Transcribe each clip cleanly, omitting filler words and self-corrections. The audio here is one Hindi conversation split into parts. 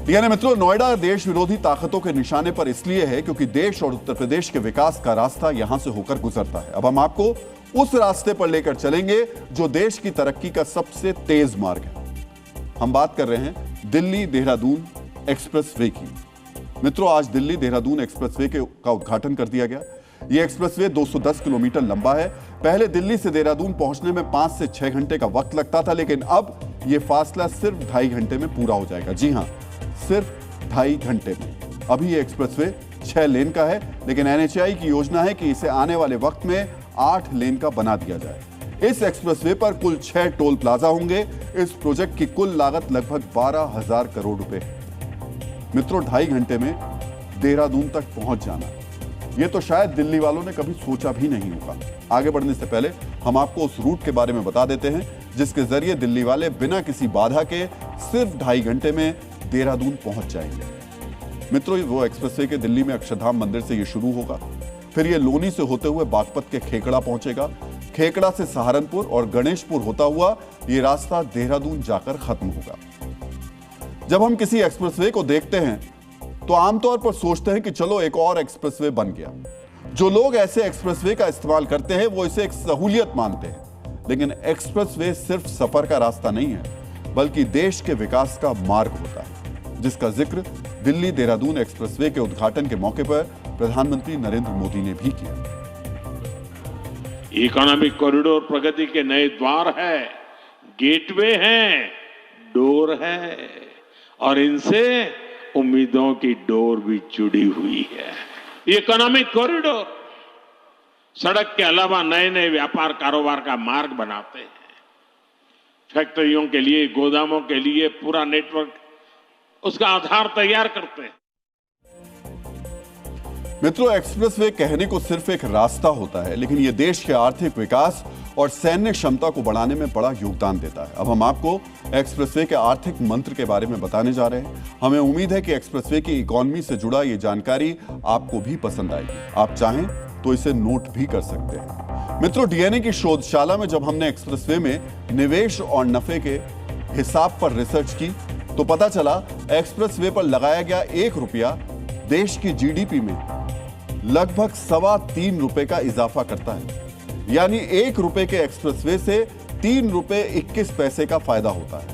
यानी मित्रों, नोएडा देश विरोधी ताकतों के निशाने पर इसलिए है क्योंकि देश और उत्तर प्रदेश के विकास का रास्ता यहां से होकर गुजरता है। अब हम आपको उस रास्ते पर लेकर चलेंगे जो देश की तरक्की का सबसे तेज मार्ग है। हम बात कर रहे हैं दिल्ली देहरादून एक्सप्रेसवे की। मित्रों, आज दिल्ली देहरादून एक्सप्रेसवे का उद्घाटन कर दिया गया। यह एक्सप्रेसवे 210 किलोमीटर लंबा है। पहले दिल्ली से देहरादून पहुंचने में 5 से 6 घंटे का वक्त लगता था, लेकिन अब यह फासला सिर्फ 2.5 घंटे में पूरा हो जाएगा। जी हां, सिर्फ 2.5 घंटे में। अभी यह एक्सप्रेसवे 6 लेन का है, लेकिन NHAI की योजना है कि इसे आने वाले वक्त में 8 लेन का बना दिया जाए। इस एक्सप्रेसवे पर कुल 6 टोल प्लाजा होंगे। इस प्रोजेक्ट की कुल लागत लगभग 12,000 करोड़ रुपए है। मित्रों, 2.5 घंटे में देहरादून तक पहुंच जाना, यह तो शायद दिल्ली वालों ने कभी सोचा भी नहीं होगा। आगे बढ़ने से पहले हम आपको उस रूट के बारे में बता देते हैं जिसके जरिए दिल्ली वाले बिना किसी बाधा के सिर्फ 2.5 घंटे में देहरादून पहुंच जाएंगे। मित्रों, वो एक्सप्रेसवे के दिल्ली में अक्षरधाम मंदिर से ये शुरू होगा, फिर ये लोनी से होते हुए बागपत के खेकड़ा पहुंचेगा। खेकड़ा से सहारनपुर और गणेशपुर होता हुआ ये रास्ता देहरादून जाकर खत्म होगा। जब हम किसी एक्सप्रेसवे को देखते हैं तो आमतौर पर सोचते हैं कि चलो एक और एक्सप्रेसवे बन गया। जो लोग ऐसे एक्सप्रेसवे का इस्तेमाल करते हैं वो इसे एक सहूलियत मानते हैं, लेकिन एक्सप्रेसवे सिर्फ सफर का रास्ता नहीं है, बल्कि देश के विकास का मार्ग होता है, जिसका जिक्र दिल्ली देहरादून एक्सप्रेसवे के उद्घाटन के मौके पर प्रधानमंत्री नरेंद्र मोदी ने भी किया। इकोनॉमिक कॉरिडोर प्रगति के नए द्वार है, गेटवे हैं, डोर है, और इनसे उम्मीदों की डोर भी जुड़ी हुई है। इकोनॉमिक कॉरिडोर सड़क के अलावा नए नए व्यापार कारोबार का मार्ग बनाते हैं। फैक्ट्रियों के लिए, गोदामों के लिए पूरा नेटवर्क, उसका आधार तैयार करते हैं। मित्रों, एक्सप्रेसवे कहने को सिर्फ एक रास्ता होता है, लेकिन यह देश के आर्थिक विकास और सैन्य क्षमता को बढ़ाने में बड़ा योगदान देता है। अब हम आपको एक्सप्रेसवे के आर्थिक मंत्र के बारे में बताने जा रहे हैं। हमें उम्मीद है कि एक्सप्रेसवे की इकोनॉमी से जुड़ा ये जानकारी आपको भी पसंद आएगी। आप चाहें तो इसे नोट भी कर सकते हैं। मित्रों, DNA की शोधशाला में जब हमने एक्सप्रेसवे में निवेश और नफे के हिसाब पर रिसर्च की तो पता चला एक्सप्रेसवे पर लगाया गया 1 रुपया देश की GDP में लगभग 3.25 रुपए का इजाफा करता है। यानी 1 रुपए के एक्सप्रेसवे से 3 रुपए 21 पैसे का फायदा होता है।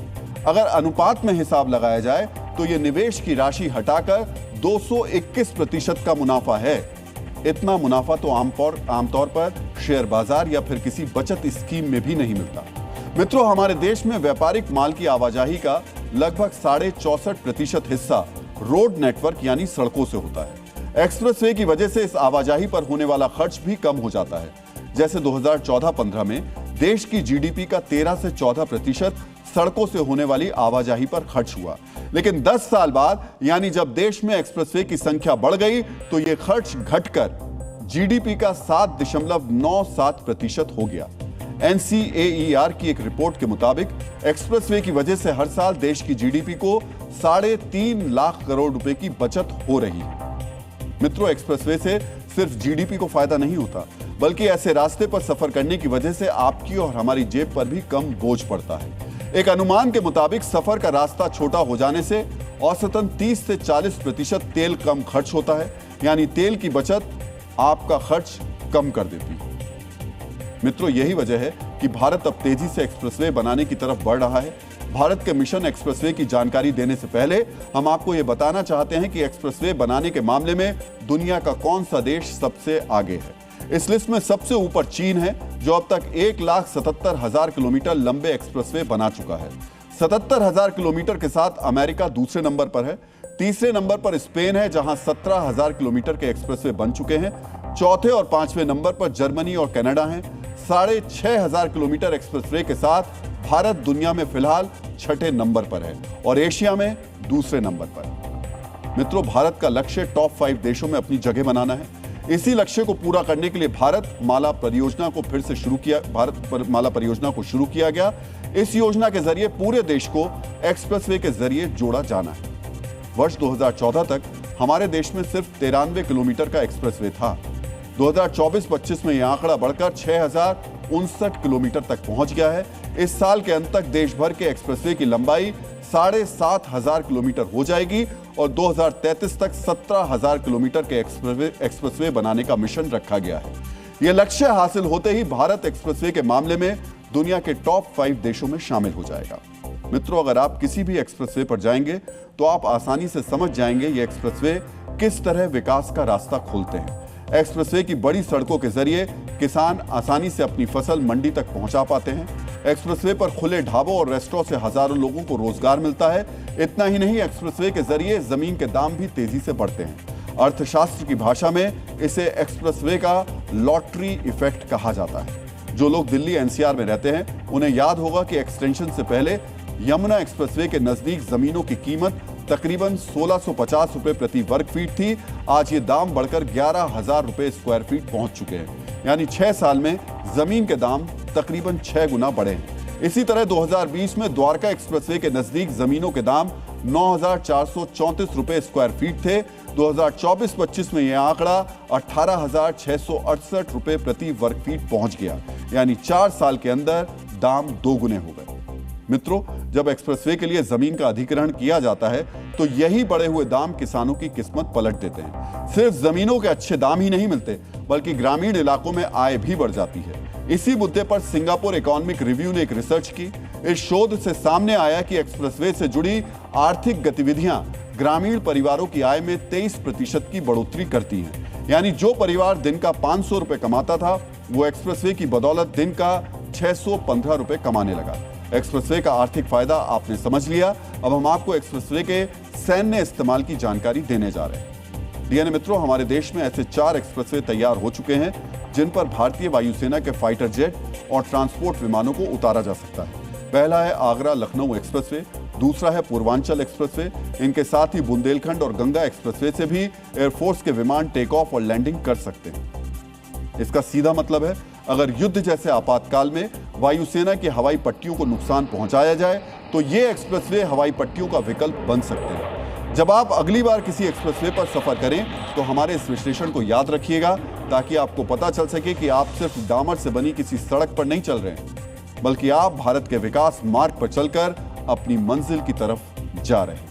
अगर अनुपात में हिसाब लगाया जाए तो यह निवेश की राशि हटाकर 221% का मुनाफा है। इतना मुनाफा तो आमतौर पर शेयर बाजार या फिर किसी बचत स्कीम में भी नहीं मिलता। मित्रों, हमारे देश में व्यापारिक माल की आवाजाही का लगभग 64.5% हिस्सा रोड नेटवर्क यानी सड़कों से होता है। एक्सप्रेसवे की वजह से इस आवाजाही पर होने वाला खर्च भी कम हो जाता है। जैसे 2014-15 में देश की GDP का 13 से 14% सड़कों से होने वाली आवाजाही पर खर्च हुआ, लेकिन 10 साल बाद यानी जब देश में एक्सप्रेसवे की संख्या बढ़ गई तो यह खर्च घटकर GDP का 7.97% हो गया। NCAER की एक रिपोर्ट के मुताबिक एक्सप्रेसवे की वजह से हर साल देश की GDP को 3.5 लाख करोड़ रुपए की बचत हो रही है। मित्रों, एक्सप्रेसवे से सिर्फ GDP को फायदा नहीं होता, बल्कि ऐसे रास्ते पर सफर करने की वजह से आपकी और हमारी जेब पर भी कम बोझ पड़ता है। एक अनुमान के मुताबिक सफर का रास्ता छोटा हो जाने से औसतन 30 से 40% तेल कम खर्च होता है, यानी तेल की बचत आपका खर्च कम कर देती है। मित्रों, यही वजह है कि भारत अब तेजी से एक्सप्रेसवे बनाने की तरफ बढ़ रहा है। भारत के मिशन एक्सप्रेसवे की जानकारी देने से पहले हम आपको यह बताना चाहते हैं कि एक्सप्रेसवे बनाने के मामले में दुनिया का कौन सा देश सबसे आगे है। इस लिस्ट में सबसे ऊपर चीन है, जो अब तक 1,77,000 किलोमीटर लंबे एक्सप्रेसवे बना चुका है। 77,000 किलोमीटर के साथ अमेरिका दूसरे नंबर पर है। तीसरे नंबर पर स्पेन है, जहां 17,000 किलोमीटर के एक्सप्रेसवे बन चुके हैं। चौथे और 5वें नंबर पर जर्मनी और कनाडा हैं। 6,500 किलोमीटर एक्सप्रेसवे के साथ भारत दुनिया में फिलहाल 6ठे नंबर पर है और एशिया में दूसरे नंबर पर। मित्रों, भारत का लक्ष्य टॉप 5 देशों में अपनी जगह बनाना है। इसी लक्ष्य को पूरा करने के लिए भारत माला परियोजना को शुरू किया गया। इस योजना के जरिए पूरे देश को एक्सप्रेसवे के जरिए जोड़ा जाना है। वर्ष 2014 तक हमारे देश में सिर्फ 93 किलोमीटर का एक्सप्रेसवे था। 2024-25 में यह आंकड़ा बढ़कर 6,059 किलोमीटर तक पहुंच गया है। इस साल के अंत तक देश भर के एक्सप्रेसवे की लंबाई 7,500 किलोमीटर हो जाएगी और 2033 तक 17,000 किलोमीटर के एक्सप्रेसवे बनाने का मिशन रखा गया है। यह लक्ष्य हासिल होते ही भारत एक्सप्रेसवे के मामले में दुनिया के टॉप 5 देशों में शामिल हो जाएगा। मित्रों, अगर आप किसी भी एक्सप्रेसवे पर जाएंगे तो आप आसानी से समझ जाएंगे ये एक्सप्रेसवे किस तरह विकास का रास्ता खोलते हैं। एक्सप्रेसवे की बड़ी सड़कों के जरिए किसान आसानी से अपनी फसल मंडी तक पहुंचा पाते हैं। एक्सप्रेसवे पर खुले ढाबों और रेस्टोरेंट से हजारों लोगों को रोजगार मिलता है। इतना ही नहीं, एक्सप्रेसवे के जरिए जमीन के दाम भी तेजी से बढ़ते हैं। अर्थशास्त्र की भाषा में इसे एक्सप्रेसवे का लॉटरी इफेक्ट कहा जाता है। जो लोग दिल्ली एनसीआर में रहते हैं उन्हें याद होगा कि एक्सटेंशन से पहले यमुना एक्सप्रेसवे के नजदीक जमीनों की कीमत तकरीबन 1650 रुपए प्रति वर्ग फीट थी। आज ये दाम बढ़कर 11,000 रुपए स्क्वायर फीट पहुंच चुके हैं। यानी 6 साल में जमीन के दाम तकरीबन 6 गुना बढ़े हैं। इसी तरह 2020 में द्वारका एक्सप्रेसवे के नजदीक जमीनों के दाम 9,434 रुपए स्क्वायर फीट थे। 2024-25 में यह आंकड़ा 18,668 रुपए प्रति वर्ग फीट पहुंच गया। यानी 4 साल के अंदर दाम 2 गुने हो गए। मित्रों, जब एक्सप्रेसवे के लिए जमीन का अधिग्रहण किया जाता है तो यही बढ़े हुए दाम किसानों की किस्मत पलट देते हैं। सिर्फ जमीनों के अच्छे दाम ही नहीं मिलते, बल्कि ग्रामीण इलाकों में आय भी बढ़ जाती है। इसी मुद्दे पर सिंगापुर इकोनॉमिक रिव्यू ने एक रिसर्च की। इस शोध से सामने आया कि एक्सप्रेसवे से जुड़ी आर्थिक गतिविधियां ग्रामीण परिवारों की आय में 23% की बढ़ोतरी करती हैं। यानी जो परिवार दिन का 500 रुपए कमाता था, वो एक्सप्रेसवे की बदौलत दिन का 615 रुपए कमाने लगा। एक्सप्रेसवे का आर्थिक फायदा आपने समझ लिया। अब हम आपको एक्सप्रेसवे के सैन्य इस्तेमाल की जानकारी देने जा रहे हैं। डीएनए मित्रों, हमारे देश में ऐसे 4 एक्सप्रेसवे तैयार हो चुके हैं जिन पर भारतीय वायुसेना के फाइटर जेट और ट्रांसपोर्ट विमानों को उतारा जा सकता है। पहला है आगरा लखनऊ एक्सप्रेसवे, दूसरा है पूर्वांचल एक्सप्रेसवे। इनके साथ ही बुंदेलखंड और गंगा एक्सप्रेसवे से भी एयरफोर्स के विमान टेक ऑफ और लैंडिंग कर सकते हैं। इसका सीधा मतलब है, अगर युद्ध जैसे आपातकाल में वायुसेना की हवाई पट्टियों को नुकसान पहुंचाया जाए तो ये एक्सप्रेसवे हवाई पट्टियों का विकल्प बन सकते हैं। जब आप अगली बार किसी एक्सप्रेसवे पर सफर करें तो हमारे इस विश्लेषण को याद रखिएगा, ताकि आपको पता चल सके कि आप सिर्फ डामर से बनी किसी सड़क पर नहीं चल रहे हैं, बल्कि आप भारत के विकास मार्ग पर चलकर अपनी मंजिल की तरफ जा रहे हैं।